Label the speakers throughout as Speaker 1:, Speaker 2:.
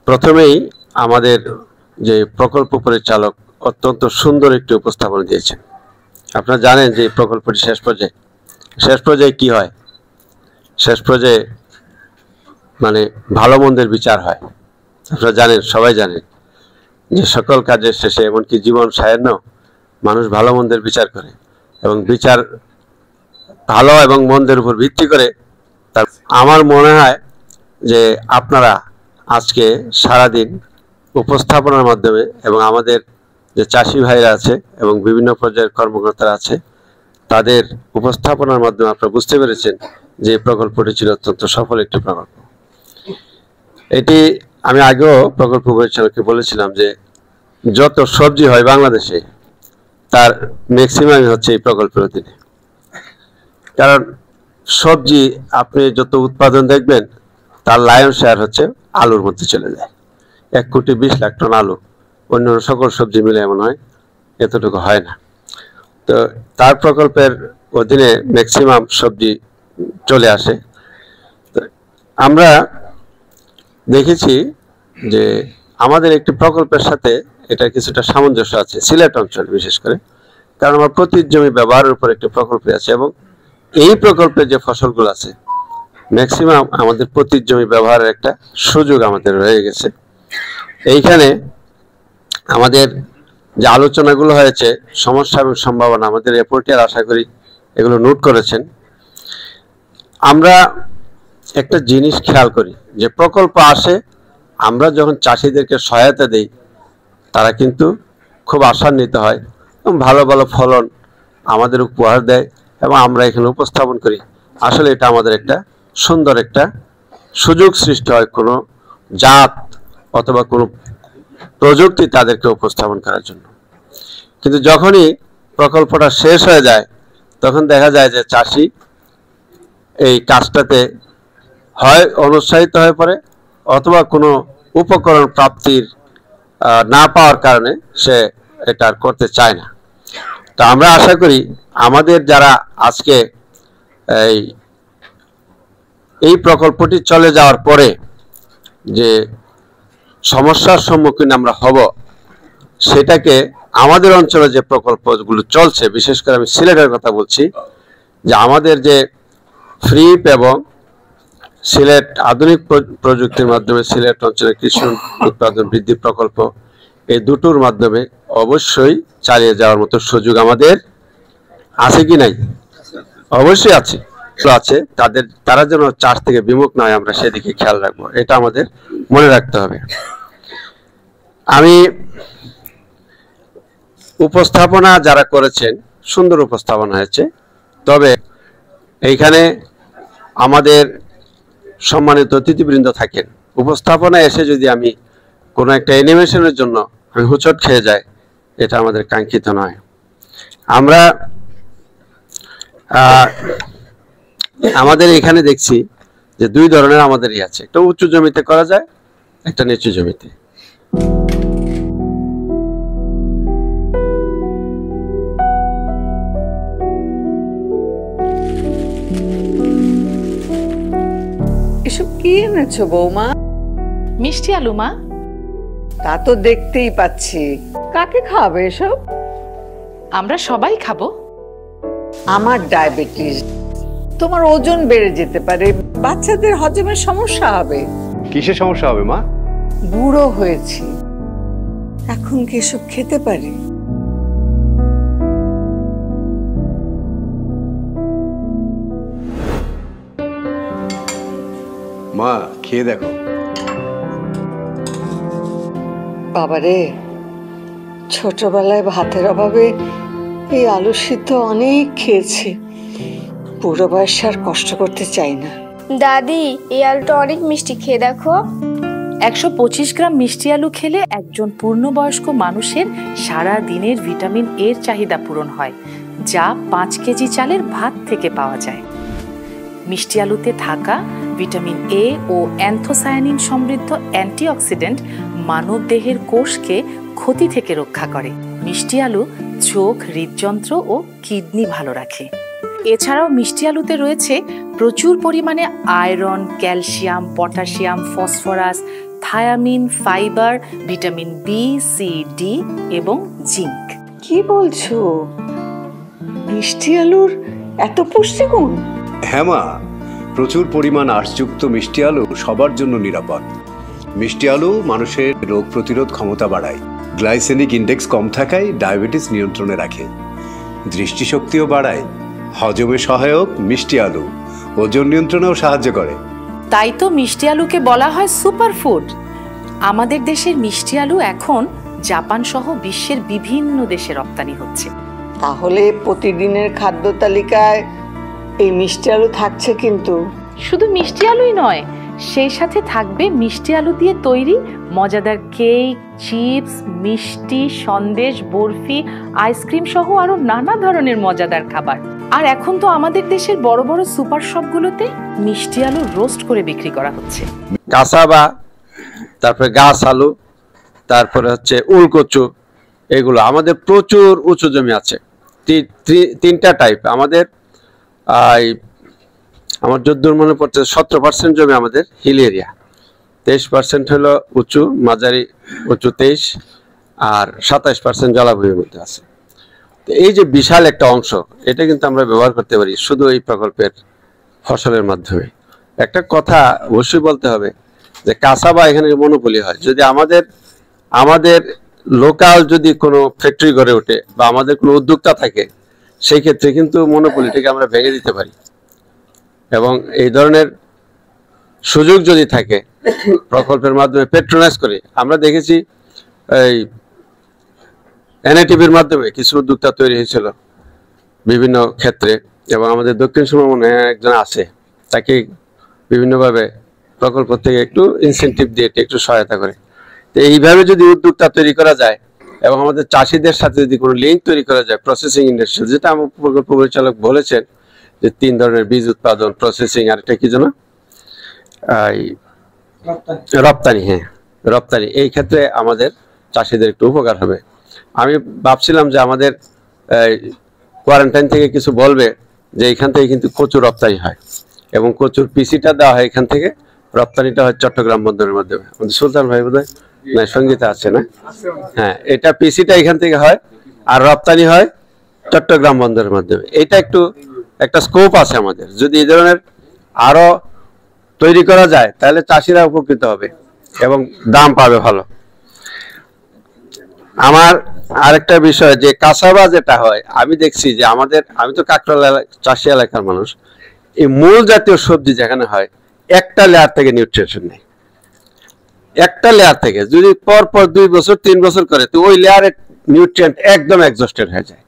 Speaker 1: প্রথমেই আমাদের যে প্রকল্প পরিচালক অত্যন্ত সুন্দর একটি উপস্থাপন দিয়েছেন। আপনারা জানেন যে এই প্রকল্পটি শেষ পর্যায়ে কি হয়, শেষ পর্যায়ে মানে ভালো মন্দের বিচার হয়। আপনারা জানেন, সবাই জানেন যে সকল কাজের শেষে এমনকি জীবন সায়ান্নেও মানুষ ভালো মন্দের বিচার করে, এবং বিচার ভালো এবং মন্দের উপর ভিত্তি করে। তার আমার মনে হয় যে আপনারা আজকে সারাদিন উপস্থাপনার মাধ্যমে এবং আমাদের যে চাষি ভাইরা আছে এবং বিভিন্ন পর্যায়ের কর্মকর্তারা আছে তাদের উপস্থাপনার মাধ্যমে আপনারা বুঝতে পেরেছেন যে প্রকল্পটি ছিল অত্যন্ত সফল একটি প্রকল্প। এটি আমি আগেও প্রকল্প পরিচালককে বলেছিলাম যে যত সবজি হয় বাংলাদেশে তার ম্যাক্সিমামই হচ্ছে এই প্রকল্পের অধীনে। কারণ সবজি আপনি যত উৎপাদন দেখবেন তার লায়ন শেয়ার হচ্ছে আলুর মধ্যে চলে যায়। 1,20,00,000 টন আলু, অন্য সকল সবজি মিলে এমন হয় এতটুকু হয় না। তো তার প্রকল্পের অধীনে ম্যাক্সিমাম সবজি চলে আসে। তো আমরা দেখেছি যে আমাদের একটি প্রকল্পের সাথে এটা কিছুটা সামঞ্জস্য আছে সিলেট অঞ্চলে, বিশেষ করে কারণ আমার প্রতি জমি ব্যবহারের উপর একটি প্রকল্প আছে, এবং এই প্রকল্পের যে ফসলগুলো আছে ম্যাক্সিমাম আমাদের প্রতি জমি ব্যবহারের একটা সুযোগ আমাদের রয়ে গেছে। এইখানে আমাদের যে আলোচনাগুলো হয়েছে সমস্যা এবং সম্ভাবনা, আমাদের রিপোর্টার আশা করি এগুলো নোট করেছেন। আমরা একটা জিনিস খেয়াল করি যে প্রকল্প আসে, আমরা যখন চাষিদেরকে সহায়তা দেই তারা কিন্তু খুব আশান্বিত হয় এবং ভালো ভালো ফলন আমাদের উপহার দেয়, এবং আমরা এখানে উপস্থাপন করি। আসলে এটা আমাদের একটা সুন্দর একটা সুযোগ সৃষ্টি হয় কোনো জাত অথবা কোনো প্রযুক্তি তাদেরকে উপস্থাপন করার জন্য। কিন্তু যখনই প্রকল্পটা শেষ হয়ে যায় তখন দেখা যায় যে চাষি এই কাজটাতে হয় অনুৎসাহিত হয়ে পড়ে অথবা কোনো উপকরণ প্রাপ্তির না পাওয়ার কারণে সে এটা আর করতে চায় না। তো আমরা আশা করি আমাদের যারা আজকে এই প্রকল্পটি চলে যাওয়ার পরে যে সমস্যার সম্মুখীন আমরা হব, সেটাকে আমাদের অঞ্চলে যে প্রকল্পগুলো চলছে, বিশেষ করে আমি সিলেটের কথা বলছি, যে আমাদের যে ফ্রিপ এবং সিলেট আধুনিক প্রযুক্তির মাধ্যমে সিলেট অঞ্চলে কৃষি উৎপাদন বৃদ্ধি প্রকল্প, এই দুটোর মাধ্যমে অবশ্যই চালিয়ে যাওয়ার মতো সুযোগ আমাদের আছে কি নাই? অবশ্যই আছে। তারা যেন চাষ থেকে বিমুখ না হয় আমরা সেদিকে খেয়াল রাখবো, এটা আমাদের মনে রাখতে হবে। আমি উপস্থাপনা যারা করেছেন সুন্দর উপস্থাপনা হয়েছে, তবে এইখানে আমাদের সম্মানিত অতিথিবৃন্দ থাকেন, উপস্থাপনায় এসে যদি আমি কোনো একটা অ্যানিমেশনের জন্য আমি হোঁচট খেয়ে যাই এটা আমাদের কাঙ্ক্ষিত নয়। আমরা আমাদের এখানে দেখছি যে দুই ধরনের আমাদেরই আছে, একটা উঁচু জমিতে করা যায়, একটা নিচু জমিতে।
Speaker 2: এসব কি এনেছো বৌমা?
Speaker 3: মিষ্টি আলু মা।
Speaker 2: তা তো দেখতেই পাচ্ছি। কাকে খাওয়াবে এসব?
Speaker 3: আমরা সবাই খাবো।
Speaker 2: আমার ডায়াবেটিস, তোমার ওজন বেড়ে যেতে পারে, বাচ্চাদের হজমের সমস্যা হবে।
Speaker 4: কিসের সমস্যা হবে মা?
Speaker 2: বুড়ো হয়েছি, এখন কি এসব খেতে পারি?
Speaker 4: মা খেয়ে দেখো।
Speaker 2: বাবারে, ছোটবেলায় ভাতের অভাবে এই আলু সিদ্ধ অনেক খেয়েছি, বুড়ো বয়সে আর কষ্ট করতে চাই না।
Speaker 5: দাদি, এই আলুটা অনেক মিষ্টি, খেয়ে দেখো।
Speaker 3: 125 গ্রাম মিষ্টি আলু খেলে একজন পূর্ণবয়স্ক মানুষের সারা দিনের ভিটামিন এর চাহিদা পূরণ হয়, যা 5 কেজি চালের ভাত থেকে পাওয়া যায়। মিষ্টি আলুতে থাকা ভিটামিন এ ও অ্যান্থোসায়ানিন সমৃদ্ধ অ্যান্টিঅক্সিডেন্ট মানব দেহের কোষকে ক্ষতি থেকে রক্ষা করে। মিষ্টি আলু চোখ, হৃদযন্ত্র ও কিডনি ভালো রাখে। এছাড়াও মিষ্টি আলুতে রয়েছে প্রচুর পরিমাণে iron, calcium, potassium, phosphorus, thiamine, fibre, vitamin B, C, D এবং জিঙ্ক।
Speaker 2: কি বলছো? মিষ্টি আলুর এত পুষ্টিগুণ?
Speaker 4: হ্যাঁ মা, প্রচুর পরিমাণ আঁশযুক্ত মিষ্টি আলু সবার জন্য নিরাপদ। মিষ্টি আলু মানুষের রোগ প্রতিরোধ ক্ষমতা বাড়ায়, গ্লাইসেমিক ইন্ডেক্স কম থাকায় ডায়াবেটিস নিয়ন্ত্রণে রাখে, দৃষ্টিশক্তিও বাড়ায়, হজমে সহায়ক মিষ্টি আলু ওজন নিয়ন্ত্রণেও সাহায্য করে।
Speaker 3: তাই তো মিষ্টি আলুকে বলা হয় সুপারফুড। আমাদের দেশের মিষ্টি আলু এখন জাপান সহ বিশ্বের বিভিন্ন দেশে রপ্তানি হচ্ছে।
Speaker 2: তাহলে প্রতিদিনের খাদ্য তালিকায় এই মিষ্টি আলু থাকছে কিন্তু।
Speaker 3: শুধু মিষ্টি আলুই নয়, সেই সাথে থাকবে মিষ্টি আলু দিয়ে তৈরি মজাদার কেক, চিপস, মিষ্টি, সন্দেশ, বরফি, আইসক্রিম সহ আরো নানা ধরনের মজাদার খাবার। আর এখন তো আমাদের দেশের বড় বড় সুপার শপগুলোতে মিষ্টি আলু রোস্ট করে বিক্রি করা হচ্ছে।
Speaker 1: কাঁচাবা, তারপরে গাছ আলু, তারপরে হচ্ছে উলকচু, এগুলো আমাদের প্রচুর উঁচু জমি আছে। তিনটা টাইপ আমাদের। আমার যদ্দূর মনে পড়ছে 17% জমি আমাদের হিল এরিয়া, 23% হলো উঁচু, মাঝারি উঁচু 23, আর 27% জলাভূমির মধ্যে আছে। তো এই যে বিশাল একটা অংশ, এটা কিন্তু আমরা ব্যবহার করতে পারি শুধু এই প্রকল্পের ফসলের মাধ্যমে। একটা কথা অবশ্যই বলতে হবে যে কাঁচাবা এখানে মনোপলি হয়। যদি আমাদের লোকাল যদি কোনো ফ্যাক্টরি গড়ে ওঠে বা আমাদের কোনো উদ্যোক্তা থাকে, সেই ক্ষেত্রে কিন্তু মনোপলিটাকে আমরা ভেঙে দিতে পারি। এবং এই ধরনের সুযোগ যদি থাকে প্রকল্পের মাধ্যমে পেট্রোনাইজ করে, আমরা দেখেছি এই এনআইটিভির মাধ্যমে কিছু উদ্যোক্তা তৈরি হয়েছিল বিভিন্ন ক্ষেত্রে, এবং আমাদের দক্ষিণ সুরমনে একজন আছে, তাকে বিভিন্নভাবে প্রকল্প থেকে একটু ইনসেন্টিভ দিয়ে একটু সহায়তা করে। তো এইভাবে যদি উদ্যোক্তা তৈরি করা যায় এবং আমাদের চাষিদের সাথে যদি কোনো লিঙ্ক তৈরি করা যায় প্রসেসিং ইন্ডাস্ট্রি, যেটা আমার প্রকল্প পরিচালক বলেছেন যে 3 ধরনের বীজ উৎপাদন, প্রসেসিং, আর এটা কি যেন রপ্তানি। হ্যাঁ, রপ্তানি। এই ক্ষেত্রে আমাদের চাষিদের একটু উপকার হবে। আমি ভাবছিলাম যে আমাদের কোয়ারেন্টাইন থেকে কিছু বলবে যে এখান থেকে কিন্তু কচুর রপ্তানি হয় এবং কচুর পিসিটা দেওয়া হয় এখান থেকে, রপ্তানিটা হয় চট্টগ্রাম বন্দরের মাধ্যমে। আমাদের সুলতান ভাই বোধহয় না, সঙ্গীতা আছে না? হ্যাঁ, এটা পিসিটা এখান থেকে হয় আর রপ্তানি হয় চট্টগ্রাম বন্দরের মাধ্যমে। এটা একটা স্কোপ আছে আমাদের। যদি এই ধরনের আরো তৈরি করা যায় তাহলে চাষিরা উপকৃত হবে এবং দাম পাবে ভালো। আমার আরেকটা বিষয় যে কাঁচাবা যেটা হয়, আমি দেখছি যে আমি তো কাকরাইল চাষি এলাকার মানুষ, এই মূল জাতীয় সবজি যেখানে হয় একটা লেয়ার থেকে নিউট্রিশন নেই, একটা লেয়ার থেকে যদি পর 2 বছর 3 বছর করে, তো ওই লেয়ারের নিউট্রিয়েন্ট একদম এক্সস্টেড হয়ে যায়।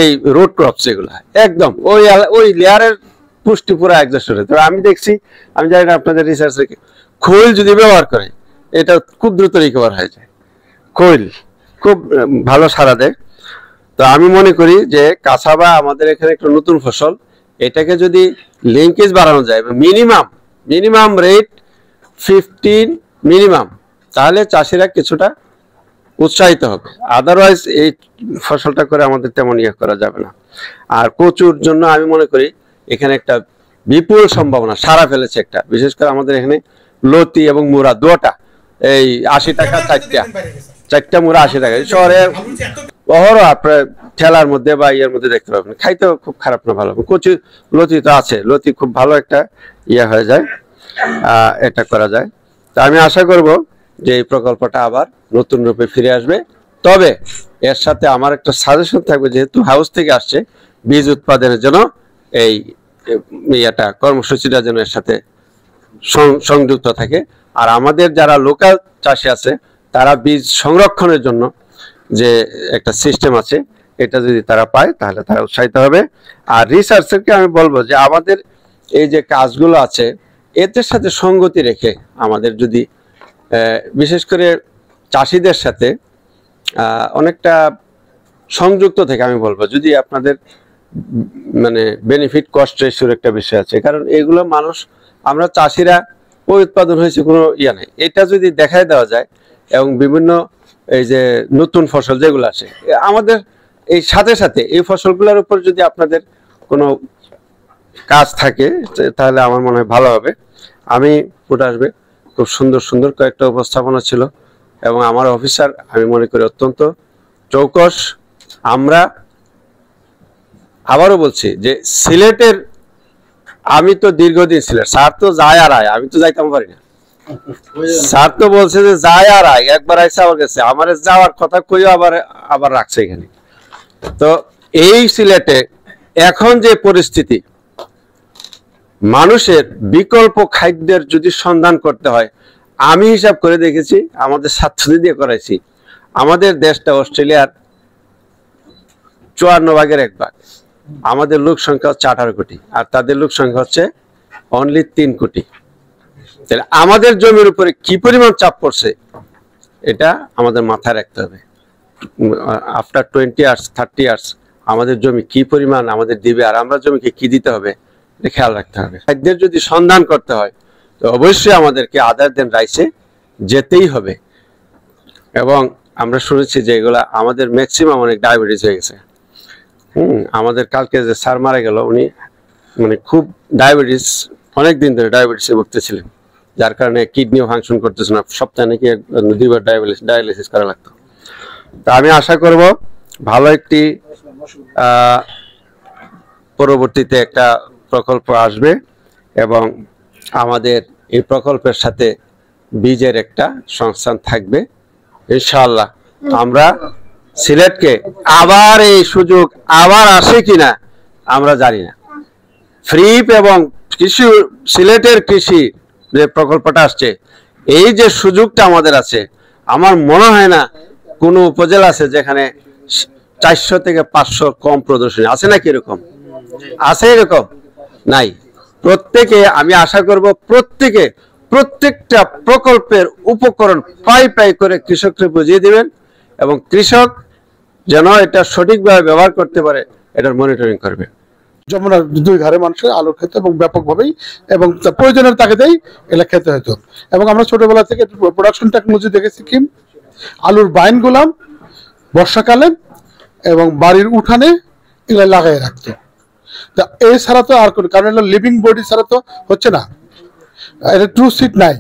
Speaker 1: এই রুট ক্রপস এগুলো একদম ওই লেয়ারের পুষ্টি পুরো এক্সস্টেড হয়। তো আমি দেখছি, আমি জানি না আপনাদের রিসার্চে, খৈল যদি ব্যবহার করে এটা খুব দ্রুত রিকভার হয়ে যায়। খৈল খুব ভালো সাড়া দেয়। তো আমি মনে করি যে কাঁচাবা আমাদের এখানে একটা নতুন ফসল, এটাকে যদি লিঙ্কেজ বাড়ানো যায়, মিনিমাম রেট 15 মিনিমাম, তাহলে চাষিরা কিছুটা উৎসাহিত হবে। আদারওয়াইজ এই ফসলটা করে আমাদের তেমন ইয়ে করা যাবে না। আর কচুর জন্য আমি মনে করি এখানে একটা বিপুল সম্ভাবনা সারা ফেলেছে একটা, বিশেষ করে আমাদের এখানে লতি এবং মুড়া দুটা এই 80 টাকা, চারটা মুড়া 80 টাকা। শহরে অহরহ আপনার ঠেলার মধ্যে বা ইয়ের মধ্যে দেখতে পাবেন, খাইতেও খুব খারাপ না, ভালো। কচু লতি তো আছে, লতি খুব ভালো একটা ইয়ে হয়ে যায়, এটা করা যায়। তা আমি আশা করব যে এই প্রকল্পটা আবার নতুন রূপে ফিরে আসবে। তবে এর সাথে আমার একটা সাজেশন থাকবে, যেহেতু হাউস থেকে আসছে, বীজ উৎপাদনের জন্য এই ইয়েটা কর্মসূচিটা যেন এর সাথে সংযুক্ত থাকে। আর আমাদের যারা লোকাল চাষি আছে তারা বীজ সংরক্ষণের জন্য যে একটা সিস্টেম আছে, এটা যদি তারা পায় তাহলে তারা উৎসাহিত হবে। আর রিসার্চেরকে আমি বলবো যে আমাদের এই যে কাজগুলো আছে এদের সাথে সঙ্গতি রেখে আমাদের যদি বিশেষ করে চাষিদের সাথে অনেকটা সংযুক্ত থেকে, আমি বলবো যদি আপনাদের মানে বেনিফিট কস্ট রেশিওর একটা বিষয় আছে, কারণ এগুলো মানুষ, আমরা চাষিরা ওই উৎপাদন হয়েছে কোনো ইয়ে নেই, এটা যদি দেখায় দেওয়া যায় এবং বিভিন্ন এই যে নতুন ফসল যেগুলো আছে আমাদের এই সাথে সাথে এই ফসলগুলোর উপর যদি আপনাদের কোনো কাজ থাকে তাহলে আমার মনে হয় ভালো হবে। আমি ফুটে আসবে খুব সুন্দর সুন্দর কয়েকটা উপস্থাপনা ছিল এবং আমার অফিসার আমি মনে করি অত্যন্ত চৌকস। আমরা আবারও বলছি যে সিলেটের, আমি তো দীর্ঘদিন সিলেট, স্যার তো যায় আর আয়, আমি তো যাইতাম পারি না। স্যার তো বলছে যে যায় আর আয়, একবার আইসা আবার গেছে, আমার যাওয়ার কথা কইও আবার আবার রাখছে এখানে। তো এই সিলেটে এখন যে পরিস্থিতি, মানুষের বিকল্প খাদ্যের যদি সন্ধান করতে হয়, আমি হিসাব করে দেখেছি, আমাদের ছাত্রদের দিয়ে করাইছি, আমাদের দেশটা অস্ট্রেলিয়ার 54 ভাগের 1 ভাগ। আমাদের লোক সংখ্যা হচ্ছে 18 কোটি, আর তাদের লোক সংখ্যা হচ্ছে অনলি 3 কোটি। তাহলে আমাদের জমির উপরে কি পরিমাণ চাপ পড়ছে এটা আমাদের মাথায় রাখতে হবে। আফটার 20 ইয়ার্স 30 ইয়ার্স আমাদের জমি কি পরিমাণ আমাদের দিবে, আর আমরা জমিকে কি দিতে হবে এটা খেয়াল রাখতে হবে। খাদ্যের যদি সন্ধান করতে হয় তো অবশ্যই আমাদেরকে আদার দেন রাইসে যেতেই হবে। এবং আমরা শুনেছি যে এগুলা আমাদের ম্যাক্সিমাম অনেক ডায়াবেটিস হয়ে গেছে। আমাদের কালকে যে স্যার মারা গেল, উনি মানে খুব ডায়াবেটিস, অনেকদিন ধরে ডায়াবেটিসে ভুগতেছিলেন, যার কারণে কিডনিও ফাংশন করতেছে না, সপ্তাহে নাকি 2বার ডায়ালিসিস করা লাগতো। তা আমি আশা করব ভালো একটি পরবর্তীতে একটা প্রকল্প আসবে এবং আমাদের এই প্রকল্পের সাথে বীজের একটা সংস্থান থাকবে ইনশাআল্লাহ। আমরা সিলেটকে আবার এই সুযোগ আবার আসে কিনা আমরা জানি না। ফ্রিপ এবং কৃষি, সিলেটের কৃষি যে প্রকল্পটা আসছে, এই যে সুযোগটা আমাদের আছে, আমার মনে হয় না কোনো উপজেলা আছে যেখানে 400 থেকে 500 কম প্রদর্শনী আছে নাকি? এরকম আছে? এরকম নাই। প্রত্যেকে, আমি আশা করব প্রত্যেকটা প্রকল্পের উপকরণ পাই করে কৃষককে বুঝিয়ে দিবেন এবং কৃষক যেন এটা সঠিকভাবে ব্যবহার করতে পারে এটার মনিটরিং করবে।
Speaker 6: যমুনার 2 ধারে মানুষের আলু খেতে এবং ব্যাপকভাবেই এবং প্রয়োজনের তাগিদেই এগুলো খেতে হতো। এবং আমরা ছোটবেলা থেকে প্রোডাকশন টেকনোলজি দেখেছি কি, আলুর বাইন গুলাম বর্ষাকালে এবং বাড়ির উঠানে এগুলো লাগাই রাখতো। তা এছাড়া তো আর কোনো, কারণ এটা লিভিং বডি ছাড়া তো হচ্ছে না, এটা ট্রু সিড নাই।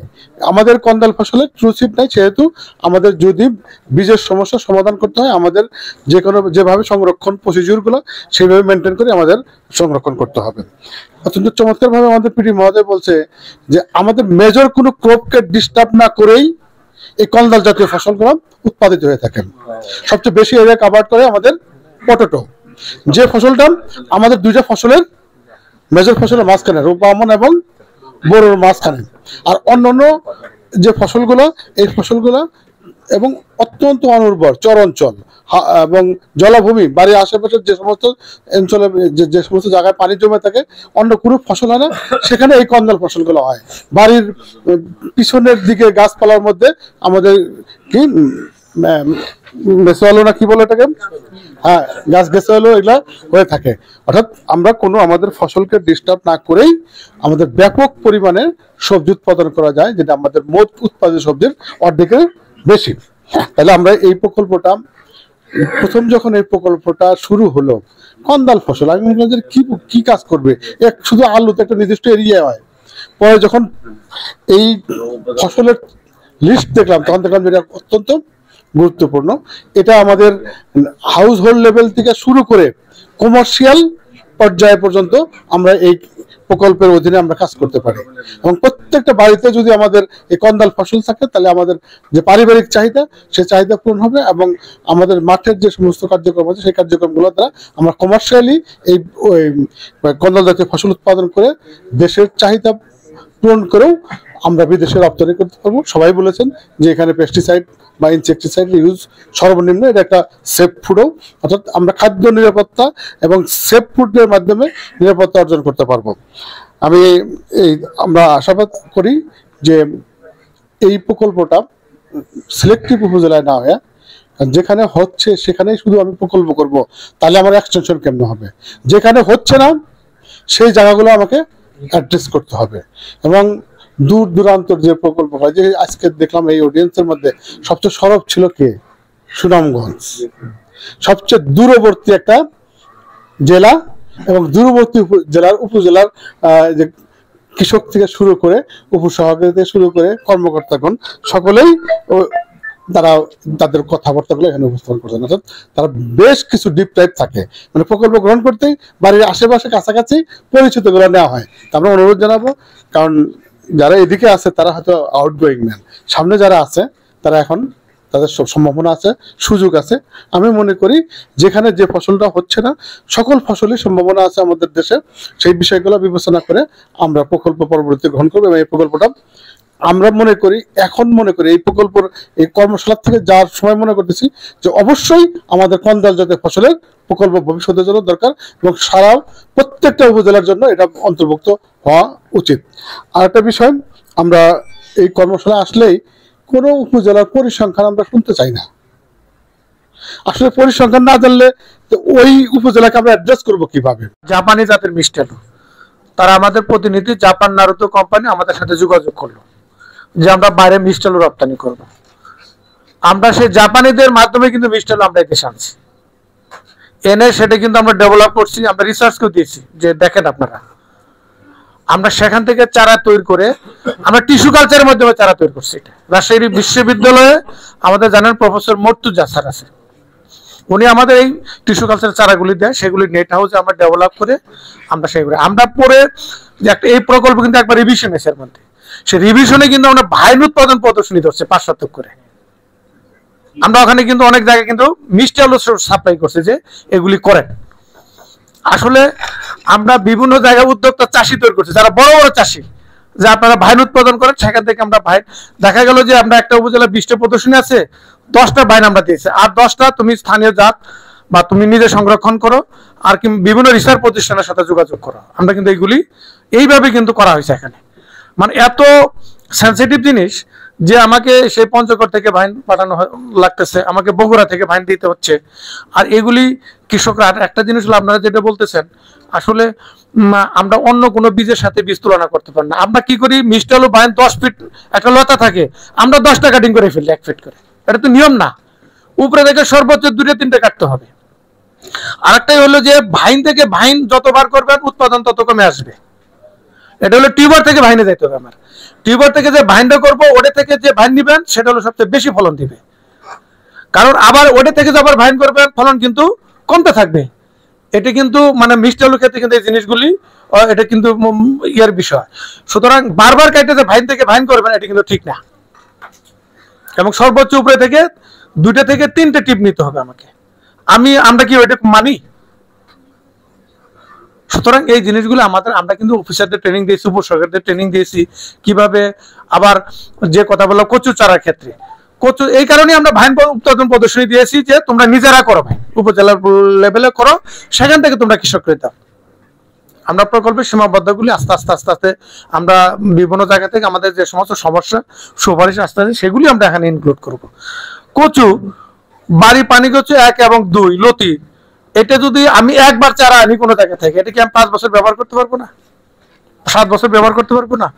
Speaker 6: আমাদের কন্দাল ফসলে ট্রু সিড নাই, সেহেতু আমাদের যদি বীজের সমস্যা সমাধান করতে হয়, আমাদের যে কোনো যেভাবে সংরক্ষণ প্রসিডিউরগুলো সেইভাবে মেনটেন করে আমাদের সংরক্ষণ করতে হবে। অত্যন্ত চমৎকারভাবে আমাদের পিডি মহোদয় বলছে যে আমাদের মেজর কোনো ক্রপকে ডিস্টার্ব না করেই এই কন্দাল জাতীয় ফসলগুলো উৎপাদিত হয়ে থাকে। সবচেয়ে বেশি এরিয়া কাভার করে আমাদের পটেটো, যে ফসলটা আমাদের 2টা ফসলের মেজর ফসলের মাঝখানে, রূপা আমন এবং বোরোর মাঝখানে। আর অন্যান্য যে ফসলগুলো, এই ফসলগুলো এবং অত্যন্ত অনুর্বর চর অঞ্চল এবং জলাভূমি, বাড়ির আশেপাশের যে সমস্ত অঞ্চলে যে সমস্ত জায়গায় পানি জমে থাকে, অন্য কোনো ফসল হয় না, সেখানে এই কন্দাল ফসলগুলো হয়। বাড়ির পিছনের দিকে গাছপালার মধ্যে আমাদের কি গেছালো না কি বলে এটাকে, হ্যাঁ গাছ গেছালো, এগুলা হয়ে থাকে। অর্থাৎ আমরা কোনো আমাদের ফসলকে ডিস্টার্ব না করেই আমাদের ব্যাপক পরিমাণে সবজি উৎপাদন করা যায়, যেটা আমাদের মোট উৎপাদিত সবজির অর্ধেকের বেশি। তাহলে আমরা এই প্রকল্পটা প্রথম যখন এই প্রকল্পটা শুরু হলো, কন্দাল ফসল, আমি ভাবলাম যে কি কাজ করবে, শুধু আলু তো একটা নির্দিষ্ট এরিয়া হয়। পরে যখন এই ফসলের লিস্ট দেখলাম, তখন দেখলাম যেটা অত্যন্ত গুরুত্বপূর্ণ। এটা আমাদের হাউস হোল্ড লেভেল থেকে শুরু করে কমার্শিয়াল পর্যায় পর্যন্ত আমরা এই প্রকল্পের অধীনে আমরা কাজ করতে পারি। এবং প্রত্যেকটা বাড়িতে যদি আমাদের এই কন্দাল ফসল থাকে, তাহলে আমাদের যে পারিবারিক চাহিদা, সে চাহিদা পূরণ হবে এবং আমাদের মাঠের যে সমস্ত কার্যক্রম আছে, সেই কার্যক্রমগুলো দ্বারা আমরা কমার্শিয়ালি এই কন্দাল জাতীয় ফসল উৎপাদন করে দেশের চাহিদা পূরণ করেও আমরা বিদেশে রপ্তানি করতে পারবো। সবাই বলেছেন যে এখানে পেস্টিসাইড বা ইনসেকটিসাইড ইউজ সর্বনিম্ন, এটা একটা সেফ ফুডও, অর্থাৎ আমরা খাদ্য নিরাপত্তা এবং সেফ ফুডের মাধ্যমে নিরাপত্তা অর্জন করতে পারবো। আমরা আশাবাদ করি যে এই প্রকল্পটা সিলেক্টিভ উপজেলায় না হয়ে যেখানে হচ্ছে সেখানেই শুধু আমি প্রকল্প করব, তাহলে আমার এক্সটেনশন কেমন হবে? যেখানে হচ্ছে না সেই জায়গাগুলো আমাকে অ্যাড্রেস করতে হবে। এবং দূর দূরান্তর যে প্রকল্প হয়, যে আজকে দেখলাম এই অডিয়েন্সের মধ্যে সবচেয়ে সরব ছিল কে? সুনামগঞ্জ, সবচেয়ে দূরবর্তী একটা জেলা এবং দূরবর্তী জেলার উপজেলার যে কৃষক থেকে শুরু করে উপসহকারী থেকে শুরু করে কর্মকর্তাগণ সকলেই তারা তাদের কথাবার্তাগুলো এখানে উপস্থাপন করছেন। অর্থাৎ তারা বেশ কিছু ডিপ টাইপ থাকে, মানে প্রকল্প গ্রহণ করতেই বাড়ির আশেপাশে কাছাকাছি পরিচিতগুলো নেওয়া হয়। আমরা অনুরোধ জানাবো, কারণ যারা এদিকে আছে তারা হয়তো আউটগোয়িং ম্যান, সামনে যারা আছে তারা এখন তাদের সব সম্ভাবনা আছে, সুযোগ আছে। আমি মনে করি যেখানে যে ফসলটা হচ্ছে না, সকল ফসলের সম্ভাবনা আছে আমাদের দেশে, সেই বিষয়গুলো বিবেচনা করে আমরা প্রকল্প পরবর্তী গ্রহণ করবো। এবং এই প্রকল্পটা আমরা মনে করি, এখন মনে করি এই প্রকল্পের এই কর্মশালা থেকে যাওয়ার সময় মনে করতেছি যে অবশ্যই আমাদের কন্দাল জাতীয় ফসলের প্রকল্প ভবিষ্যতের জন্য দরকার, এবং সারা প্রত্যেকটা উপজেলার জন্য এটা অন্তর্ভুক্ত হওয়া উচিত। আর একটা বিষয়, আমরা এই কর্মশালা আসলেই কোনো উপজেলার পরিসংখ্যান আমরা শুনতে চাই না। আসলে পরিসংখ্যান না জানলে ওই উপজেলাকে আমরা অ্যাড্রেস করবো কিভাবে?
Speaker 7: জাপানি জাতের মিষ্টি আলু, তারা আমাদের প্রতিনিধি জাপান নারুতো কোম্পানি আমাদের সাথে যোগাযোগ করলো যে আমরা বাইরে মিষ্টি আলু রপ্তানি করবো। আমরা সেই জাপানিদের মাধ্যমে কিন্তু মিষ্টি আলু আমরা দেশে আনছি, এনে সেটা কিন্তু আমরা ডেভেলপ করছি, আমরা রিসার্চকেও দিয়েছি যে দেখেন আপনারা, আমরা সেখান থেকে চারা তৈরি করে আমরা টিস্যু কালচারের মাধ্যমে চারা তৈরি করছি। এটা রাজশাহী বিশ্ববিদ্যালয়ে আমাদের জানেন প্রফেসর মর্তুজা স্যার আছে, উনি আমাদের এই টিস্যু কালচার চারাগুলি দেয়, সেগুলি নেট হাউসে আমরা ডেভেলপ করে আমরা সেগুলো আমরা পরে যে একটা এই প্রকল্প কিন্তু একবার রিভিশন এসে এর মধ্যে, সেই রিভিশনে কিন্তু আমরা ভাইন উৎপাদন প্রদর্শনী ধরছে 5 শতক করে। আমরা ওখানে কিন্তু অনেক জায়গায় কিন্তু মিষ্টি আলু সাপ্লাই করছে যে এগুলি করেন। আসলে আমরা বিভিন্ন জায়গায় উদ্যোক্তা চাষি তৈরি করছি, যারা বড় বড় চাষি, যে আপনারা ভাইন উৎপাদন করেন, সেখান থেকে আমরা ভাইন, দেখা গেল যে আমরা একটা উপজেলা 20টা প্রদর্শনী আছে, 10টা ভাইন আমরা দিয়েছি, আর 10টা তুমি স্থানীয় জাত বা তুমি নিজে সংরক্ষণ করো, আর কি বিভিন্ন রিসার্চ প্রতিষ্ঠানের সাথে যোগাযোগ করো। আমরা কিন্তু এইগুলি এইভাবে কিন্তু করা হয়েছে এখানে। মানে এত সেন্সিটিভ জিনিস যে আমাকে সেই পঞ্চগড় থেকে ভাইন পাঠানো লাগতেছে, আমাকে বগুড়া থেকে ভাইন দিতে হচ্ছে। আর এগুলি কৃষকরা, একটা জিনিস হলো আপনারা যেটা বলতেছেন, আসলে আমরা অন্য কোনো বীজের সাথে বীজ তুলনা করতে পারি না। আমরা কি করি, মিষ্টি আলু ভাইন 10 ফিট একটা লতা থাকে, আমরা 10টা কাটিং করে ফেলি 1 ফিট করে, এটা তো নিয়ম না। উপরে থেকে সর্বোচ্চ 2-3টে কাটতে হবে। আরেকটাই হলো যে ভাইন থেকে ভাইন যতবার করবেন উৎপাদন তত কমে আসবে। এটা হলো টিউবার থেকে ভাইনে যাইতে হবে। আমার টিউবার থেকে যে ভাইনটা করবো, ওটা থেকে যে ভাইন নিবেন সেটা হলো সবচেয়ে বেশি ফলন দিবে, কারণ আবার ওটা থেকে যে আবার ভাইন করবেন ফলন কিন্তু কমতে থাকবে। এটা কিন্তু মানে মিষ্টি আলুর ক্ষেত্রে কিন্তু এই জিনিসগুলি এটা কিন্তু ইয়ার বিষয়। সুতরাং বারবার কাটে যে ভাইন থেকে ভাইন করবেন এটা কিন্তু ঠিক না, এবং সর্বোচ্চ উপরে থেকে 2টা থেকে 3টে টিপ নিতে হবে আমাকে। আমরা কি ওইটা মানি? সুতরাং এই জিনিসগুলো আমরা কিন্তু অফিসারদের ট্রেনিং দিয়েছি, উপসহকারীদের ট্রেনিং দিয়েছি কিভাবে। আবার যে কথা বললো কচু চারার ক্ষেত্রে, কচু এই কারণে আমরা ভাইন উৎপাদন প্রদর্শনী দিয়েছি যে তোমরা নিজেরা করো, ভাই উপজেলা লেভেলে করো, সেখান থেকে তোমরা কৃষককে দাও। আমরা প্রকল্পের সীমাবদ্ধগুলি আস্তে আস্তে আস্তে আস্তে আমরা বিভিন্ন জায়গা থেকে আমাদের যে সমস্ত সমস্যা সুপারিশ আসতে আছে সেগুলি আমরা এখানে ইনক্লুড করব। কচু বাড়ি পানি কচু 1 এবং 2 লতি, এটা যদি আমি একবার চারা আনি কোনো জায়গা থেকে, এটা কি আমি 5 বছর ব্যবহার করতে পারবো না? 7 বছর ব্যবহার করতে পারবো না?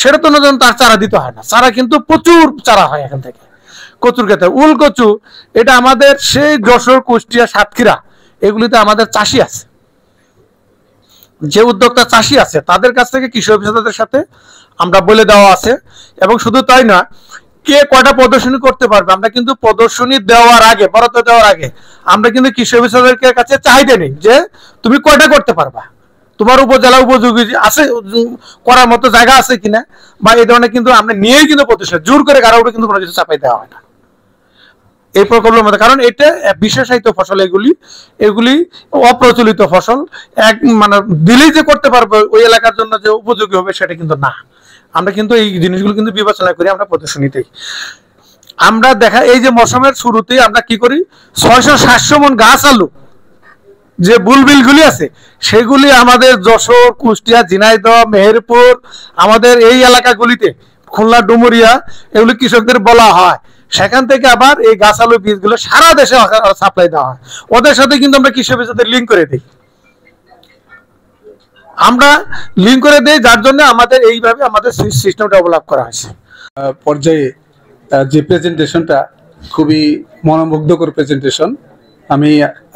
Speaker 7: সেটা তো না, তার চারা দিতে হয় না। চারা কিন্তু প্রচুর চারা হয় এখান থেকে কচুর ক্ষেত্রে। উল কচু এটা আমাদের সেই যশোর, কুষ্টিয়া, সাতক্ষীরা এগুলিতে আমাদের চাষি আছে, যে উদ্যোক্তা চাষি আছে তাদের কাছ থেকে কৃষি অফিসারদের সাথে আমরা বলে দেওয়া আছে। এবং শুধু তাই না, কে কয়টা প্রদর্শনী করতে পারবে, আমরা কিন্তু প্রদর্শনী দেওয়ার আগে, বরাদ্দ দেওয়ার আগে আমরা কিন্তু কৃষি অফিসারদের কাছে চাহিদা নেই যে তুমি কয়টা করতে পারবা, তোমার উপজেলা উপযোগী আছে, করার মতো জায়গা আছে কিনা, বা এই ধরনের কিন্তু আমরা নিয়েই কিন্তু প্রতিষ্ঠা জোর করে কারো উপরে কিন্তু কোনো কিছু চাপাই দেওয়া হয় না এই প্রকল্পের মধ্যে। কারণ এটা বিশেষায়িত ফসল, এগুলি অপ্রচলিত ফসল, মানে দিলেই যে করতে পারবো ওই এলাকার জন্য যে উপযোগী হবে সেটা কিন্তু না। আমরা কিন্তু এই জিনিসগুলো কিন্তু বিবেচনা করি আমরা প্রদর্শনীতেই। আমরা দেখা এই যে মৌসুমের শুরুতেই আমরা কি করি, 600-700 মন গাছ আলু যে বুলবিলগুলি আছে সেগুলি আমাদের যশোর, কুষ্টিয়া, ঝিনাইদহ, মেহেরপুর, আমাদের এই এলাকাগুলিতে, খুলনা, ডুমুরিয়া, এগুলি কৃষকদের বলা হয়। সেখান থেকে আবার এই গাছ আলু বীজগুলো সারা দেশে সাপ্লাই দেওয়া হয়। ওদের সাথে কিন্তু আমরা কৃষি অফিসারদের লিঙ্ক করে দিই, যার জন্য আমাদের এইভাবে আমাদের সিস্টেম ডেভেলপ করা হয়েছে।
Speaker 8: পর্যায়ে যে প্রেজেন্টেশনটা খুবই মনোমুগ্ধকর প্রেজেন্টেশন, আমি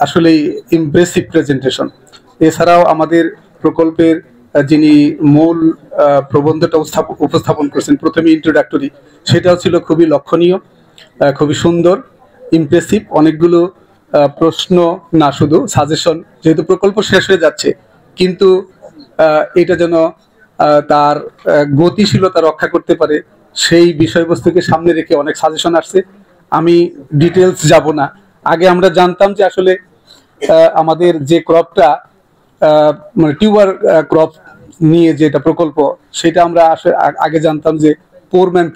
Speaker 8: আসলেই ইমপ্রেসিভ প্রেজেন্টেশন। এছাড়াও আমাদের প্রকল্পের যিনি মূল প্রবন্ধটা উপস্থাপন করেছেন, প্রথমে ইন্ট্রোডাক্টরি, সেটাও ছিল খুবই লক্ষণীয়, খুবই সুন্দর, ইমপ্রেসিভ। অনেকগুলো প্রশ্ন না শুধু সাজেশন, যেহেতু প্রকল্প শেষ হয়ে যাচ্ছে কিন্তু এটা যেন তার গতিশীলতা রক্ষা করতে পারে সেই বিষয়বস্তুকে সামনে রেখে অনেক সাজেশন আসছে। আমি ডিটেলস যাব না। আগে আমরা জানতাম যে আসলে আমাদের যে ক্রপটা মানে টিউবার ক্রপ নিয়ে যেটা প্রকল্প, সেটা আমরা আগে জানতাম যে পোর ম্যান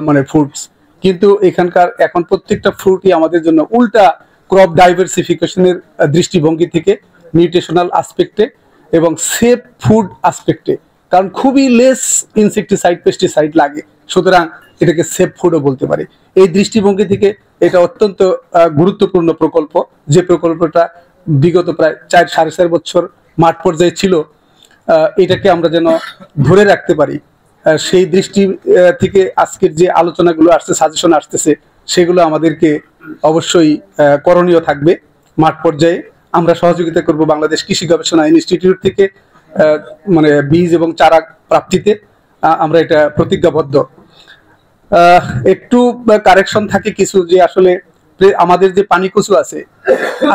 Speaker 8: মানে ফ্রুটস, কিন্তু এখানকার এখন প্রত্যেকটা ফ্রুটই আমাদের জন্য উল্টা ক্রপ ডাইভার্সিফিকেশনের দৃষ্টিভঙ্গি থেকে নিউট্রিশনাল আসপেক্টে এবং সেফ ফুড আসপেক্টে, কারণ খুবই লেস ইনসেকটিসাইড পেস্টিসাইড লাগে, সুতরাং এটাকে সেফ ফুডও বলতে পারি। এই দৃষ্টিভঙ্গি থেকে এটা অত্যন্ত গুরুত্বপূর্ণ প্রকল্প, যে প্রকল্পটা বিগত প্রায় 4-4.5 বছর মাঠ পর্যায়ে ছিল, এটাকে আমরা যেন ধরে রাখতে পারি। সেই দৃষ্টি থেকে আজকের যে আলোচনাগুলো আসছে, সাজেশন আসতেছে, সেগুলো আমাদেরকে অবশ্যই করণীয় থাকবে। মাঠ পর্যায়ে আমরা সহযোগিতা করব বাংলাদেশ কৃষি গবেষণা ইনস্টিটিউট থেকে, মানে বীজ এবং চারা প্রাপ্তিতে আমরা এটা প্রতিজ্ঞাবদ্ধ। একটু কারেকশন থাকে কিছু, যে আসলে আমাদের যে পানিকচু আছে,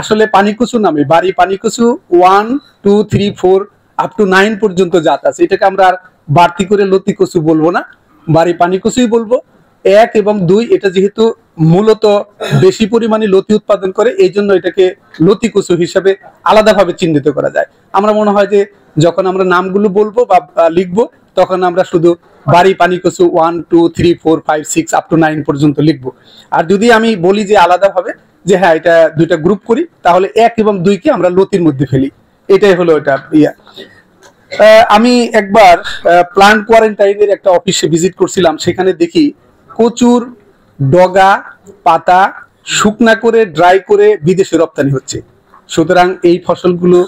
Speaker 8: আসলে পানিকচু নামে বাড়ি পানিকচু 1, 2, 3, 4 আপ টু 9 পর্যন্ত জাত আছে। এটাকে আমরা আর বাড়তি করে লতি কচু বলবো না, বাড়ি পানিকচুই বলবো। 1 এবং 2 এটা যেহেতু মূলত বেশি পরিমাণে লতি উৎপাদন করে, এই জন্য এটাকে লতি কচু হিসাবে আলাদাভাবে চিহ্নিত করা যায়। আমরা মনে হয় যে যখন আমরা নামগুলো বলবো বা লিখবো, তখন আমরা শুধু বাড়ি পানিকচু 1, 2, 3, 4, 5, 6 আপ টু 9 পর্যন্ত লিখবো। আর যদি আমি বলি যে আলাদাভাবে যে হ্যাঁ এটা দুইটা গ্রুপ করি, তাহলে 1 এবং 2 কে আমরা লতির মধ্যে ফেলি। এটাই হলো এটা ইয়া। আমি একবার প্লান্ট কোয়ারেন্টাইনের একটা অফিসে ভিজিট করছিলাম, সেখানে দেখি কচুর ডগা পাতা শুকনা করে ড্রাই করে বিদেশে রপ্তানি হচ্ছে। সুতরাং এই ফসলগুলো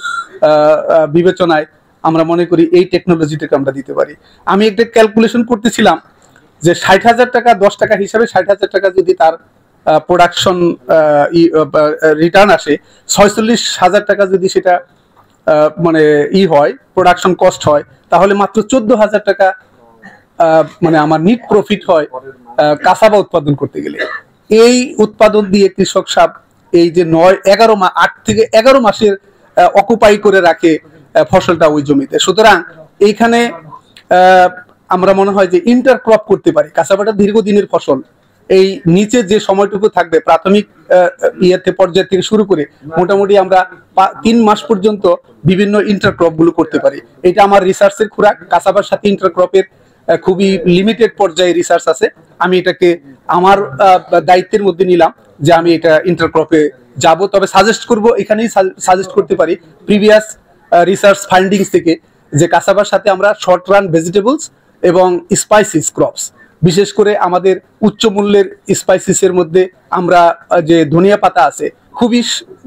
Speaker 8: বিবেচনায় আমরা মনে করি এই টেকনোলজিটাকে আমরা দিতে পারি। আমি একটা ক্যালকুলেশন করতেছিলাম যে 60,000 টাকা 10 টাকা হিসাবে 60,000 টাকা যদি তার প্রোডাকশন রিটার্ন আসে, 46,000 টাকা যদি সেটা মানে হয় প্রোডাকশন কস্ট হয়, তাহলে মাত্র 14,000 টাকা মানে আমার নিট প্রফিট হয় কাসাবা উৎপাদন করতে গেলে। এই উৎপাদন দিয়ে কৃষক সাহেব এই যে 8 থেকে 11 মাসের অকুপাই করে রাখে ফসলটা ওই জমিতে। সুতরাং এইখানে আমরা মনে হয় যে ইন্টারক্রপ করতে পারি। কাসাবাটা দীর্ঘদিনের ফসল, এই নিচে যে সময়টুকু থাকবে প্রাথমিক ইয়েতে পর্যায় থেকে শুরু করে মোটামুটি আমরা 3 মাস পর্যন্ত বিভিন্ন ইন্টারক্রপ গুলো করতে পারি। এটা আমার রিসার্চের খোরাক। কাসাবার সাথে ইন্টারক্রপের খুবই লিমিটেড পর্যায়ে রিসার্চ আছে। আমি এটাকে আমার দায়িত্বের মধ্যে নিলাম যে আমি এটা ইন্টারক্রপে যাব। তবে সাজেস্ট করব, এখানেই সাজেস্ট করতে পারি প্রিভিয়াস রিসার্চ ফাইন্ডিংস থেকে, যে কাসাবার সাথে আমরা শর্ট রান ভেজিটেবলস এবং স্পাইসিস ক্রপস, বিশেষ করে আমাদের উচ্চ মূল্যের স্পাইসিসের মধ্যে আমরা যে ধনিয়া পাতা আছে, খুবই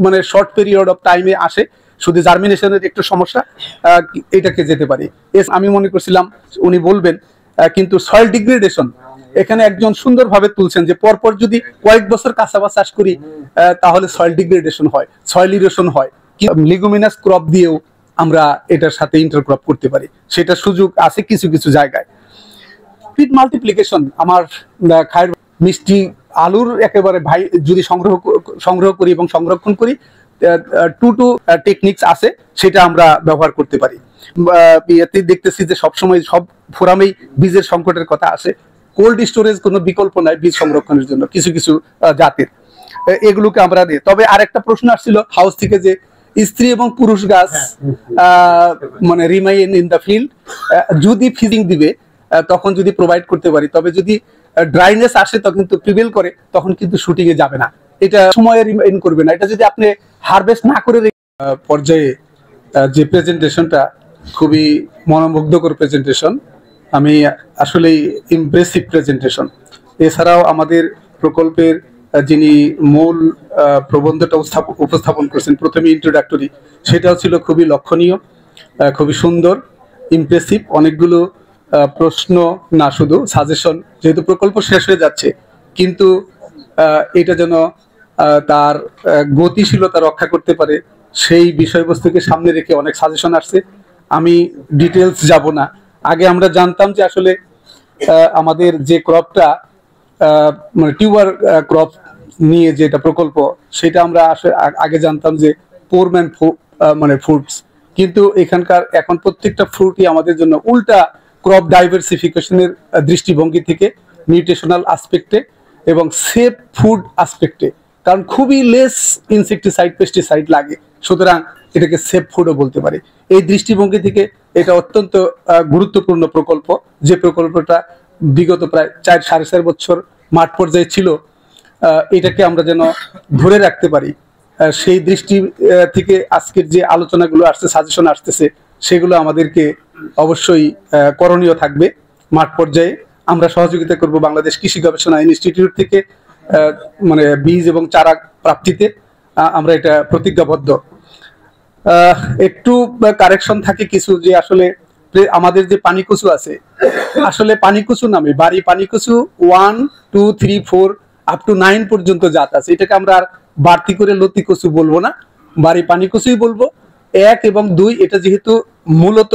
Speaker 8: মানে শর্ট পিরিয়ড অফ টাইমে আসে, শুধু জার্মিনেশনের একটু সমস্যা, এটাকে যেতে পারি। আমি মনে করছিলাম উনি বলবেন, কিন্তু সয়েল ডিগ্রেডেশন এখানে একজন সুন্দরভাবে তুলছেন যে পরপর যদি কয়েক বছর কাসাবা চাষ করি তাহলে সয়েল ডিগ্রেডেশন হয়, সয়েল ইরোশন হয়। লিগুমিনাস ক্রপ দিয়েও আমরা এটার সাথে ইন্টারক্রপ করতে পারি, সেটা সুযোগ আছে কিছু কিছু জায়গায়। ফিড মাল্টিপ্লিকেশন আমার খায়ের মিষ্টি আলুর একেবারে ভাই যদি সংগ্রহ করি এবং সংরক্ষণ করি, 2 টেকনিক্স আছে, সেটা আমরা ব্যবহার করতে পারি। দেখতেছি যে সবসময় সব ফোরামেই বীজের সংকটের কথা আসে। কোল্ড স্টোরেজ কোনো বিকল্প নাই বীজ সংরক্ষণের জন্য কিছু কিছু জাতের, এগুলোকে আমরা দিই। তবে আরেকটা প্রশ্ন আসছিল হাউস থেকে যে স্ত্রী এবং পুরুষ গাছ মানে রিমাইন ইন দ্য ফিল্ড, যদি ফিডিং দিবে তখন যদি প্রোভাইড করতে পারি, তবে যদি ড্রাইনেস আসে তখন কিন্তু প্রিভেল করে, তখন কিন্তু শুটিং এ যাবে না, এটা সময়ে রিমাইন করবে না। এটা যদি আপনি হারভেস্ট না করে পর্যায়ে যে প্রেজেন্টেশনটা খুবই মনোমুগ্ধকর প্রেজেন্টেশন, আমি আসলেই ইমপ্রেসিভ প্রেজেন্টেশন। এছাড়াও আমাদের প্রকল্পের যিনি মূল প্রবন্ধটা উপস্থাপন করেছেন, প্রথমে ইন্ট্রোডাক্টরি, সেটাও ছিল খুবই লক্ষণীয়, খুবই সুন্দর, ইমপ্রেসিভ। অনেকগুলো প্রশ্ন না শুধু সাজেশন, যেহেতু প্রকল্প শেষ হয়ে যাচ্ছে কিন্তু এটা যেন তার গতিশীলতা রক্ষা করতে পারে সেই বিষয়বস্তুকে সামনে রেখে অনেক সাজেশন আসছে। আমি ডিটেলস যাব না। আগে আমরা জানতাম যে আসলে আমাদের যে ক্রপটা মানে টিউবার ক্রপ নিয়ে যেটা প্রকল্প, সেটা আমরা আগে জানতাম যে পোর ম্যান মানে ফ্রুটস, কিন্তু এখানকার এখন প্রত্যেকটা ফ্রুটই আমাদের জন্য উল্টা ক্রপ ডাইভার্সিফিকেশনের দৃষ্টিভঙ্গি থেকে নিউট্রিশনাল আসপেক্টে এবং সেফ ফুড আসপেক্টে, কারণ খুবই লেস ইনসেকটিসাইড পেস্টিসাইড লাগে, সুতরাং এটাকে সেফ ফুডও বলতে পারি। এই দৃষ্টিভঙ্গি থেকে এটা অত্যন্ত গুরুত্বপূর্ণ প্রকল্প, যে প্রকল্পটা বিগত প্রায় 4-4.5 বছর মাঠ পর্যায়ে ছিল, এটাকে আমরা যেন ধরে রাখতে পারি। সেই দৃষ্টি থেকে আজকের যে আলোচনাগুলো আসছে, সাজেশন আসতেছে, সেগুলো আমাদেরকে অবশ্যই করণীয় থাকবে। মাঠ পর্যায়ে আমরা সহযোগিতা করব বাংলাদেশ কৃষি গবেষণা ইনস্টিটিউট থেকে, মানে বীজ এবং চারা প্রাপ্তিতে আমরা এটা প্রতিজ্ঞাবদ্ধ। একটু কারেকশন থাকে কিছু, যে আসলে আমাদের যে পানিকচু আছে, আসলে পানিকচু নামে বাড়ি পানিকচু 1, 2, 3, 4 আপ টু 9 পর্যন্ত জাত আছে। এটাকে আমরা আর বাড়তি করে লতি কচু বলবো না, বাড়ি পানিকচুই বলবো। 1 এবং 2 এটা যেহেতু মূলত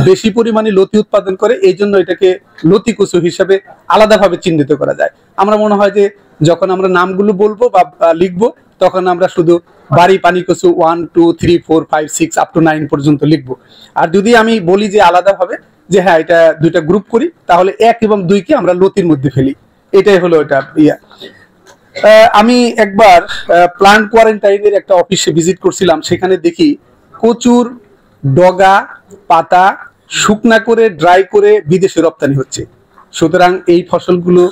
Speaker 8: বেশি পরিমাণে লতি উৎপাদন করে, এই জন্য এটাকে লতি কচু হিসাবে আলাদাভাবে চিহ্নিত করা যায়। আমরা মনে হয় যে যখন আমরা নামগুলো বলবো বা লিখবো, তখন আমরা শুধু বাড়ি পানিকচু 1, 2, 3, 4, 5, 6 আপ টু 9 পর্যন্ত লিখবো। আর যদি আমি বলি যে আলাদাভাবে যে হ্যাঁ এটা দুইটা গ্রুপ করি, তাহলে 1 এবং 2 কে আমরা লতির মধ্যে ফেলি। এটাই হলো এটা ইয়া। আমি একবার প্লান্ট কোয়ারেন্টাইনের একটা অফিসে ভিজিট করছিলাম, সেখানে দেখি কচুর ডগা পাতা শুকনা করে ড্রাই করে বিদেশে রপ্তানি হচ্ছে। সুতরাং এই ফসলগুলো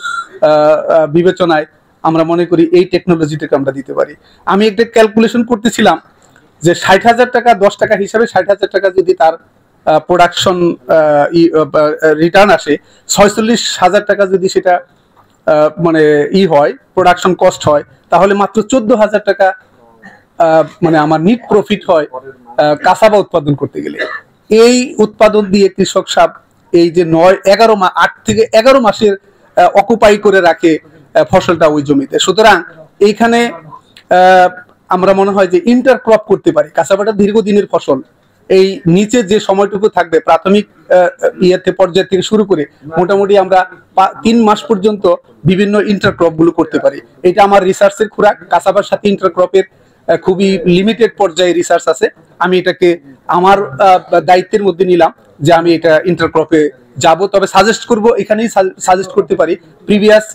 Speaker 8: বিবেচনায় আমরা মনে করি এই টেকনোলজিটাকে আমরা দিতে পারি। আমি একটা ক্যালকুলেশন করতেছিলাম যে 60,000 টাকা 10 টাকা হিসাবে 60,000 টাকা যদি তার প্রোডাকশন রিটার্ন আসে, 46,000 টাকা যদি সেটা মানে হয় প্রোডাকশন কস্ট হয়, তাহলে মাত্র 14,000 টাকা মানে আমার নিট প্রফিট হয় কাসাবা উৎপাদন করতে গেলে। এই উৎপাদন দিয়ে কৃষক সাহেব এই যে 8 থেকে 11 মাসের অকুপাই করে রাখে ফসলটা ওই জমিতে। সুতরাং এইখানে আমরা মনে হয় যে ইন্টারক্রপ করতে পারি। কাসাবাটা দীর্ঘদিনের ফসল, এই নিচে যে সময়টুকু থাকবে প্রাথমিক পর্যায় থেকে শুরু করে মোটামুটি আমরা 3 মাস পর্যন্ত বিভিন্ন ইন্টারক্রপ গুলো করতে পারি। এটা আমার রিসার্চের খোরাক। কাসাবার সাথে ইন্টারক্রপের খুবই লিমিটেড পর্যায়ে রিসার্চ আছে। আমি এটাকে আমার দায়িত্বের মধ্যে নিলাম যে আমি এটা ইন্টারক্রপে যাব। তবে সাজেস্ট করব, এখানেই সাজেস্ট করতে পারি প্রিভিয়াস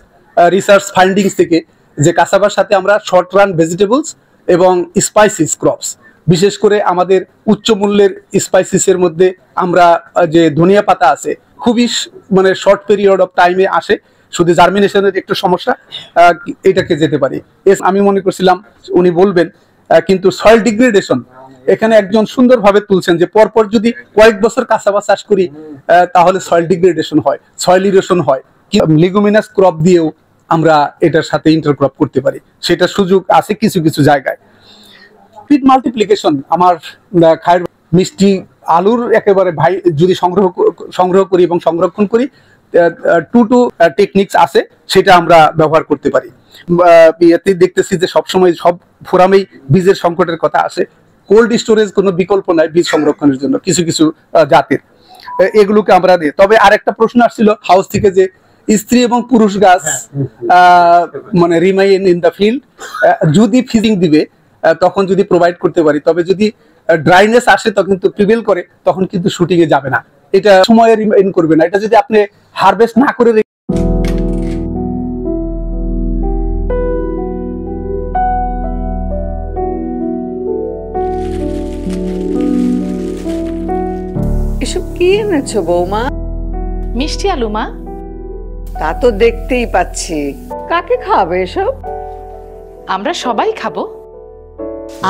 Speaker 8: রিসার্চ ফাইন্ডিংস থেকে, যে কাসাবার সাথে আমরা শর্ট রান ভেজিটেবলস এবং স্পাইসিস ক্রপস, বিশেষ করে আমাদের উচ্চ মূল্যের স্পাইসিসের মধ্যে আমরা যে ধনিয়া পাতা আছে, খুবই মানে শর্ট পিরিয়ড অফ টাইমে আসে, শুধু জার্মিনেশনের একটু সমস্যা, এটাকে যেতে পারি। আমি মনে করছিলাম উনি বলবেন, কিন্তু সয়েল ডিগ্রেডেশন এখানে একজন সুন্দরভাবে তুলছেন যে পরপর যদি কয়েক বছর কাসাবা চাষ করি তাহলে সয়েল ডিগ্রেডেশন হয়, সয়েল ইরোশন হয়। লিগুমিনাস ক্রপ দিয়েও আমরা এটার সাথে ইন্টারক্রপ করতে পারি, সেটা সুযোগ আছে কিছু কিছু জায়গায়। ফিড মাল্টিপ্লিকেশন আমার খায়ের মিষ্টি আলুর একেবারে ভাই যদি সংগ্রহ করি এবং সংরক্ষণ করি, 2 টেকনিক্স আছে, সেটা আমরা ব্যবহার করতে পারি। এতে দেখতেছি যে সবসময় সব ফোরামেই বীজের সংকটের কথা আসে। কোল্ড স্টোরেজ কোনো বিকল্প নাই বীজ সংরক্ষণের জন্য কিছু কিছু জাতের, এগুলোকে আমরা দিই। তবে আরেকটা প্রশ্ন আসছিল হাউস থেকে যে স্ত্রী এবং পুরুষ গাছ মানে রিমাইন ইন দ্য ফিল্ড, যদি ফিজিং দিবে তখন যদি প্রোভাইড করতে পারি, তবে যদি ড্রাইনেস আসে তখন কিন্তু প্রিভেল করে, তখন কিন্তু শুটিং এ যাবে না, এটা সময় রিমাইন করবে না। এটা যদি আপনি হারভেস্ট না করে
Speaker 2: এসব কি এনেছো বৌমা?
Speaker 3: মিষ্টি আলু মা।
Speaker 2: তা তো দেখতেই পাচ্ছি, কাকে খাওয়াবে এসব?
Speaker 3: আমরা সবাই খাবো।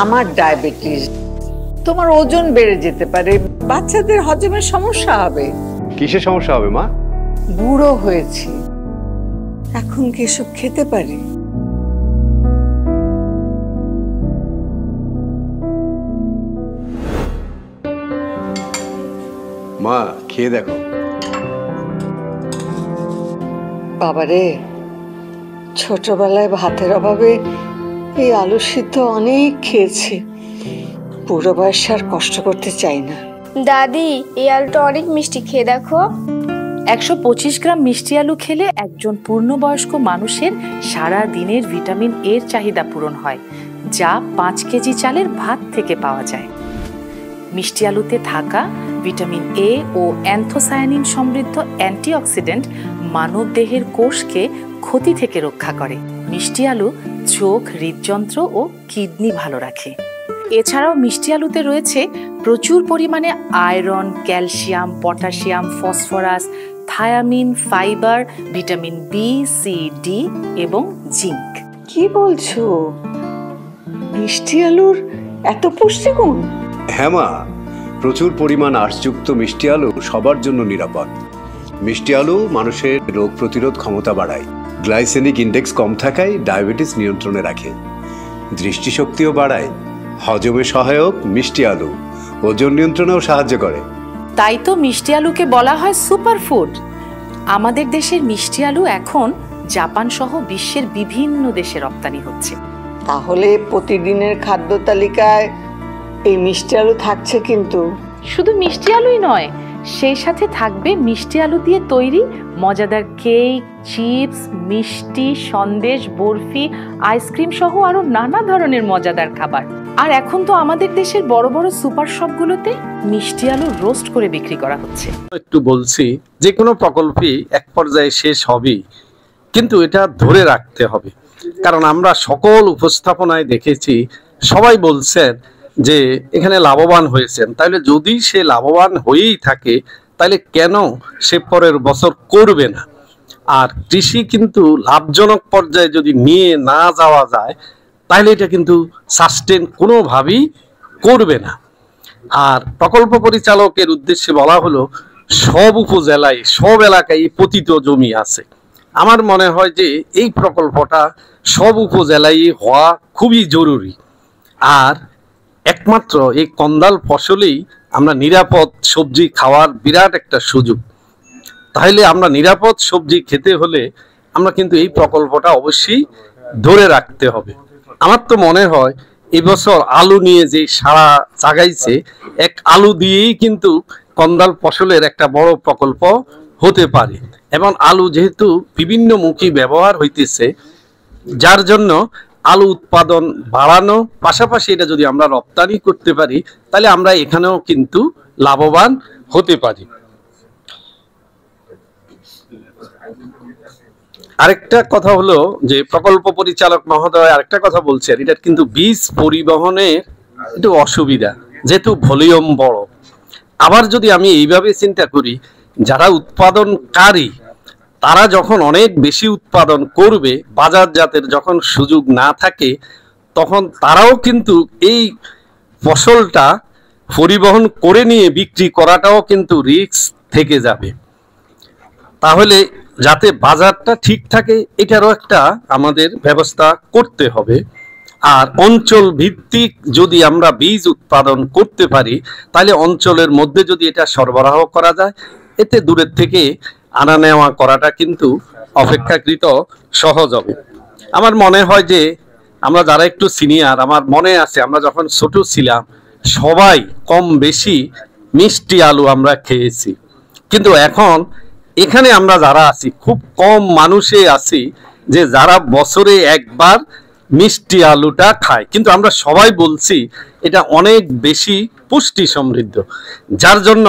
Speaker 2: আমার ডায়াবেটিস, তোমার ওজন বেড়ে যেতে পারে, বাচ্চাদের হজমের সমস্যা হবে।
Speaker 4: কিসের সমস্যা হবে মা?
Speaker 2: বুড়ো হয়েছি, এখন কি এসব খেতে পারি?
Speaker 4: মা খেয়ে দেখো।
Speaker 2: বাবারে, ছোটবেলায় ভাতের অভাবে এই আলু সিদ্ধ অনেক খেয়েছি, বুড়ো বয়সে আর কষ্ট করতে চাই না।
Speaker 5: দাদি এই আলুটা অনেক মিষ্টি, খেয়ে দেখো।
Speaker 3: 125 গ্রাম মিষ্টি আলু খেলে একজন পূর্ণবয়স্ক মানুষের সারা দিনের ভিটামিন এর চাহিদা পূরণ হয়, যা 5 কেজি চালের ভাত থেকে পাওয়া যায়। মিষ্টি আলুতে থাকা ভিটামিন এ ও অ্যান্থোসায়ানিন সমৃদ্ধ অ্যান্টিঅক্সিডেন্ট মানব দেহের কোষকে ক্ষতি থেকে রক্ষা করে। মিষ্টি আলু চোখ, হৃদযন্ত্র ও কিডনি ভালো রাখে। এছাড়াও মিষ্টি আলুতে রয়েছে প্রচুর পরিমাণে iron, calcium, potassium, phosphorus, thiamine, fibre, vitamin B, C, D এবং জিঙ্ক।
Speaker 2: কি বলছো? মিষ্টি আলুর এত পুষ্টিগুণ?
Speaker 4: হ্যাঁ মা, প্রচুর পরিমাণ আঁশযুক্ত মিষ্টি আলু সবার জন্য নিরাপদ। মিষ্টি আলু মানুষের রোগ প্রতিরোধ ক্ষমতা বাড়ায়, গ্লাইসেমিক ইন্ডেক্স কম থাকায় ডায়াবেটিস নিয়ন্ত্রণে রাখে, দৃষ্টিশক্তিও বাড়ায়, হজমে সহায়ক মিষ্টি আলু ওজন নিয়ন্ত্রণেও সাহায্য করে।
Speaker 3: তাই তো মিষ্টি আলুকে বলা হয় সুপারফুড। আমাদের দেশের মিষ্টি আলু এখন জাপান সহ বিশ্বের বিভিন্ন দেশে রপ্তানি হচ্ছে।
Speaker 2: তাহলে প্রতিদিনের খাদ্য তালিকায় এই মিষ্টি আলু থাকছে। কিন্তু
Speaker 3: শুধু মিষ্টি আলুই নয়, সেই সাথে থাকবে মিষ্টি আলু দিয়ে তৈরি মজাদার কেক, চিপস, মিষ্টি, সন্দেশ, বরফি, আইসক্রিম সহ আরো নানা ধরনের মজাদার খাবার। আর এখন তো আমাদের দেশের বড় বড় সুপার শপগুলোতে মিষ্টি আলু রোস্ট করে বিক্রি করা হচ্ছে।
Speaker 9: একটু বলছি, যে কোনো প্রকল্পই এক পর্যায়ে শেষ হবেই, কিন্তু এটা ধরে রাখতে হবে। কারণ আমরা সকল উপস্থাপনায় দেখেছি সবাই বলছেন যে এখানে লাভবান হয়েছেন। তাহলে যদি সে লাভবান হয়েই থাকে তাহলে কেন সে পরের বছর করবে না? আর কৃষি কিন্তু লাভজনক পর্যায়ে যদি নিয়ে না যাওয়া যায় তাহলে এটা কিন্তু সাস্টেন কোনোভাবেই করবে না। আর প্রকল্প পরিচালকের উদ্দেশ্যে বলা হলো সব উপজেলায়, সব এলাকায় পতিত জমি আছে। আমার মনে হয় যে এই প্রকল্পটা সব উপজেলায় হওয়া খুবই জরুরি। আর একমাত্র এই কন্দাল ফসলেই আমরা নিরাপদ সবজি খাওয়ার বিরাট একটা সুযোগ। তাহলে আমরা নিরাপদ সবজি খেতে হলে আমরা কিন্তু এই প্রকল্পটা অবশ্যই ধরে রাখতে হবে। আমার তো মনে হয় এবছর আলু নিয়ে যে সারা জাগাইছে, এক আলু দিয়েই কিন্তু কন্দাল ফসলের একটা বড় প্রকল্প হতে পারে। এবং আলু যেহেতু বিভিন্ন মুখী ব্যবহার হইতেছে, যার জন্য আলু উৎপাদন বাড়ানো, পাশাপাশি এটা যদি আমরা রপ্তানি করতে পারি তাহলে আমরা এখানেও কিন্তু লাভবান হতে পারি। আরেকটা কথা হলো যে প্রকল্প পরিচালক মহোদয় আরেকটা কথা বলছেন, এটা কিন্তু বীজ পরিবহনের একটু অসুবিধা, যেহেতু ভলিউম বড়। আবার যদি আমি এইভাবে চিন্তা করি, যারা উৎপাদনকারী তারা যখন অনেক বেশি উৎপাদন করবে, বাজারজাতের যখন সুযোগ না থাকে, তখন তারাও কিন্তু এই ফসলটা পরিবহন করে নিয়ে বিক্রি করাটাও কিন্তু রিস্ক থেকে যাবে। তাহলে যাতে বাজারটা ঠিক থাকে এটারও একটা আমাদের ব্যবস্থা করতে হবে। আর অঞ্চল ভিত্তিক যদি আমরা বীজ উৎপাদন করতে পারি তাহলে অঞ্চলের মধ্যে যদি এটা সরবরাহ করা যায়, এতে দূরের থেকে আনা নেওয়া করাটা কিন্তু অপেক্ষাকৃত সহজ হবে। আমার মনে হয় যে আমরা যারা একটু সিনিয়র, আমার মনে আছে আমরা যখন ছোট ছিলাম সবাই কম বেশি মিষ্টি আলু আমরা খেয়েছি। কিন্তু এখন এখানে আমরা যারা আছি খুব কম মানুষে আছি যে যারা বছরে একবার মিষ্টি আলুটা খায়, কিন্তু আমরা সবাই বলছি এটা অনেক বেশি পুষ্টি সমৃদ্ধ। যার জন্য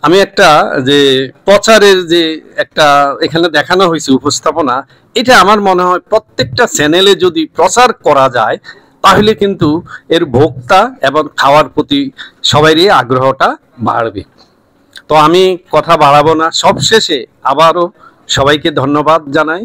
Speaker 9: আমি একটা যে প্রচারের যে একটা এখানে দেখানো হয়েছে উপস্থাপনা, এটা আমার মনে হয় প্রত্যেকটা চ্যানেলে যদি প্রচার করা যায় তাহলে কিন্তু এর ভোক্তা এবং খাওয়ার প্রতি সবারই আগ্রহটা বাড়বে। তো আমি কথা বাড়াবো না, সবশেষে আবারও সবাইকে ধন্যবাদ জানাই।